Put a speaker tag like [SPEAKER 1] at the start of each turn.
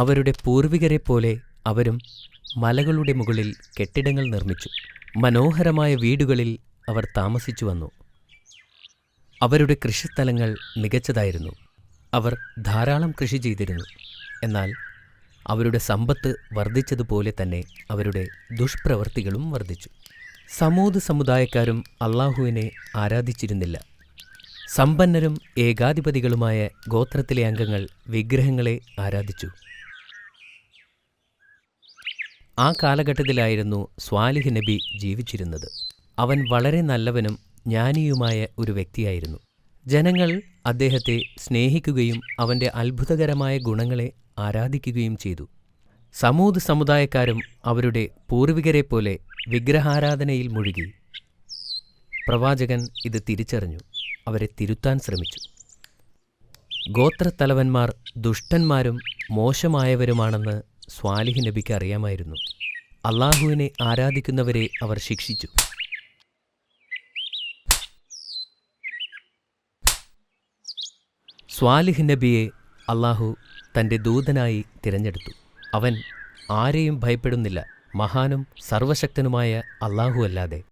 [SPEAKER 1] അവരുടെ പൂർവികരെപ്പോലെ അവരും മലകളുടെ മുകളിൽ കെട്ടിടങ്ങൾ നിർമ്മിച്ചു. മനോഹരമായ വീടുകളിൽ അവർ താമസിച്ചു വന്നു. അവരുടെ കൃഷിസ്ഥലങ്ങൾ മികച്ചതായിരുന്നു. അവർ ധാരാളം കൃഷി ചെയ്തിരുന്നു. എന്നാൽ അവരുടെ സമ്പത്ത് വർദ്ധിച്ചതുപോലെ തന്നെ അവരുടെ ദുഷ്പ്രവൃത്തികളും വർദ്ധിച്ചു. സമൂദ് സമുദായക്കാരും അള്ളാഹുവിനെ ആരാധിച്ചിരുന്നില്ല. സമ്പന്നരും ഏകാധിപതികളുമായ ഗോത്രത്തിലെ അംഗങ്ങൾ വിഗ്രഹങ്ങളെ ആരാധിച്ചു. ആ കാലഘട്ടത്തിലായിരുന്നു സ്വാലിഹ് നബി ജീവിച്ചിരുന്നത്. അവൻ വളരെ നല്ലവനും ജ്ഞാനിയുമായ ഒരു വ്യക്തിയായിരുന്നു. ജനങ്ങൾ അദ്ദേഹത്തെ സ്നേഹിക്കുകയും അവൻ്റെ അത്ഭുതകരമായ ഗുണങ്ങളെ ആരാധിക്കുകയും ചെയ്തു. സമൂദ് സമുദായക്കാരും അവരുടെ പൂർവികരെപ്പോലെ വിഗ്രഹാരാധനയിൽ മുഴുകി. പ്രവാചകൻ ഇത് തിരിച്ചറിഞ്ഞു. അവരെ തിരുത്താൻ ശ്രമിച്ചു. ഗോത്രത്തലവന്മാർ ദുഷ്ടന്മാരും മോശമായവരുമാണെന്ന് സ്വാലിഹ് നബിക്ക് അറിയാമായിരുന്നു. അള്ളാഹുവിനെ ആരാധിക്കുന്നവരെ അവർ ശിക്ഷിച്ചു. സ്വാലിഹ് നബിയെ അള്ളാഹു തൻ്റെ ദൂതനായി തിരഞ്ഞെടുത്തു. അവൻ ആരെയും ഭയപ്പെടുന്നില്ല, മഹാനും സർവശക്തനുമായ അള്ളാഹു അല്ലാതെ.